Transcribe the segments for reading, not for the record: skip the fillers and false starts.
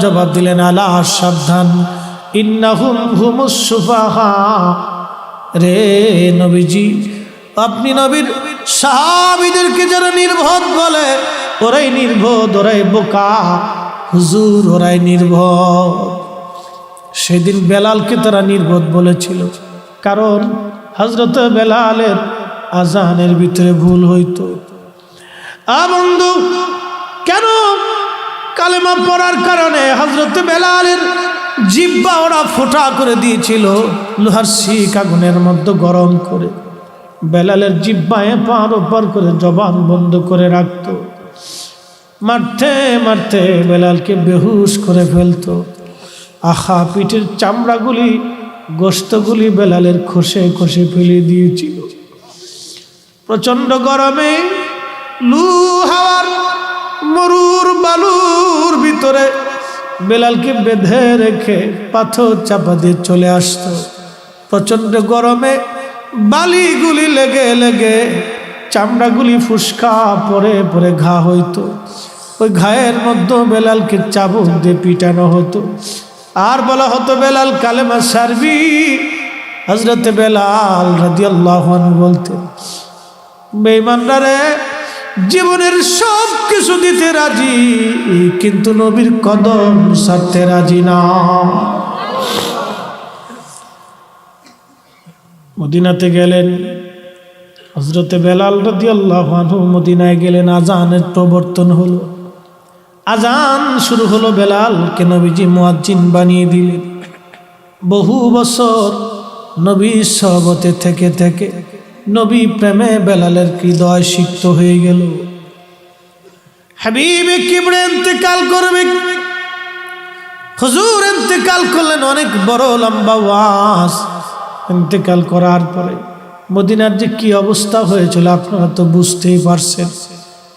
জবাব দিলেন, আলা সাবধান, ইন্নাহুম হুমুস সুফাহা। রে নবীজি, আপনি নবীর সাহাবীদেরকে যারা নির্বোধ বলে, ওরাই নির্বোধ, ওরাই বোকা। হুজুর, ওরাই নির্বোধ। সেদিন বেলালকে তারা নির্বোধ বলেছিল, কারণ হযরত বেলালের আজানের ভিতরে ভুল হইতো। বন্ধু, কেন? কালেমা পড়ার কারণে হযরত বেলালের জিহ্বা ওরা ফোঁটা করে দিয়েছিল, লোহার শিক আগুনের মধ্যে গরম করে বেলালের জিহ্বায় পার ওপার করে জবান বন্ধ করে রাখত। মারতে মারতে বেলালকে বেহুশ করে ফেলতো। আহা, পিঠের চামড়াগুলি, গোশতগুলি বেলালের খসে খসে ফেলে দিয়েছিল। প্রচন্ড গরমে লু হাওয়ার মরুর বালুর ভিতরে বেলালকে বেঁধে রেখে পাথর চাপা দিয়ে চলে আসতো। প্রচন্ড গরমে বালিগুলি লেগে লেগে চামড়াগুলি ফুসকা পরে পরে ঘা হইতো। ওই ঘায়ের মধ্যে বেলালকে চাবুক দিয়ে পিটানো হতো, আর বলা হতো, বেলাল কালেমা সারবি। হযরতে বেলাল রাদিয়াল্লাহু আনহু বলতেন, বেঈমানরা রে, জীবনের সব কিছু দিতে রাজি, কিন্তু নবীর কদম ছাড়তে রাজি না। মদিনাতে গেলেন হযরতে বেলাল রাদিয়াল্লাহু আনহু। মদিনায় গেলেন, আজানের প্রবর্তন হলো, আজান শুরু হলো। বেলালকে নবীজি মুয়াজ্জিন বানিয়ে দিলেন। বহু বছর নবীর সহবতে থেকে থেকে নবী প্রেমে বেলালের হৃদয় সিক্ত হয়ে গেল। হাবিবে কিবরে ইন্তেকাল করবে, হুজুর ইন্তেকাল করলেন, অনেক বড় লম্বা ওয়াজ। ইন্তেকাল করার পরে মদিনার যে কি অবস্থা হয়েছিল আপনারা তো বুঝতেই পারছেন।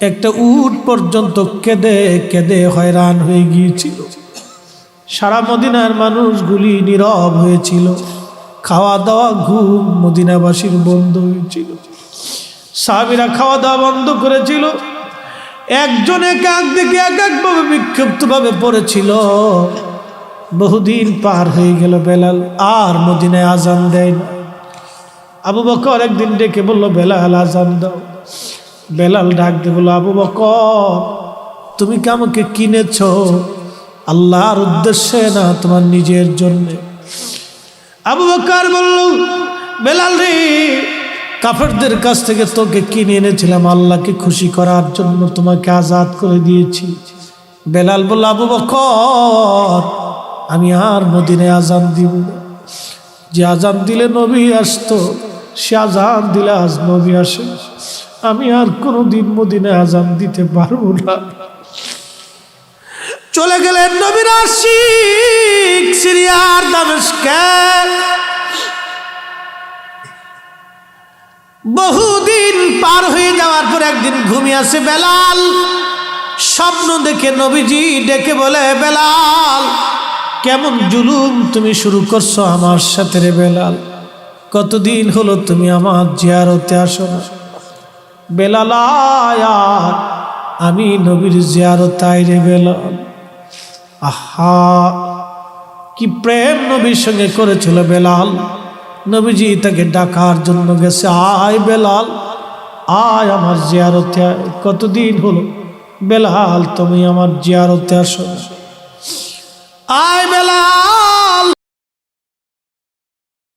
একটা উট পর্যন্ত কেঁদে কেঁদে হয়রান হয়ে গিয়েছিল। সারা মদিনার মানুষগুলি নীরব হয়েছিল। খাওয়া দাওয়া ঘুম মদিনাবাসীর বন্ধ হয়েছিল। সাহাবীরা খাওয়া দাওয়া বন্ধ করেছিল। একজন এক এক দিকে এক একভাবে বিক্ষিপ্তভাবে পড়েছিল। বহুদিন পার হয়ে গেল, বেলাল আর মদিনায় আজান দেয় না। আবু বকর একদিন ডেকে বলল, বেলাল আজান দাও। বেলাল ডাক দিয়ে বলল, আবু বকর, তুমি কি আমাকে কিনেছ আল্লাহর উদ্দেশ্যে না তোমার নিজের জন্য? আবু বকর বলল, বেলাল রে, কাফেরদের কাছ থেকে তোকে কিনে এনেছিলাম আল্লাহকে খুশি করার জন্য, তোমাকে আজাদ করে দিয়েছি। বেলাল বলল, আবু বকর, আমি আর মদিনায় আজান দিব না। যে আজান দিলে নবী আসতো, সে আজান দিলে আজ নবী আসে। আমি আর কোনোদিন মদিনায় আজান দিতে পারবো না। চলে গেলেন নবীর আশিক সিরিয়ার দামেস্কে। বহুদিন পার হয়ে যাওয়ার পর একদিন ঘুমিয়ে আসে বেলাল। স্বপ্ন দেখে নবীজি ডেকে বলে, বেলাল, কেমন জুলুম তুমি শুরু করছো আমার সাথে রে বেলাল? কতদিন হলো তুমি আমার জিয়ারতে আসো না? বেলাল, আমি নবীর জিয়ারত আই রে বেলাল। আহা, কি প্রেম নবীর সঙ্গে করেছিল বেলাল। নবীজি তাকে ডাকার জন্য গেছে, আয় বেলাল, আয় আমার জিয়ারতে আয়। কতদিন হলো বেলাল তুমি আমার জিয়ারতে আসো না? আয় বেলাল।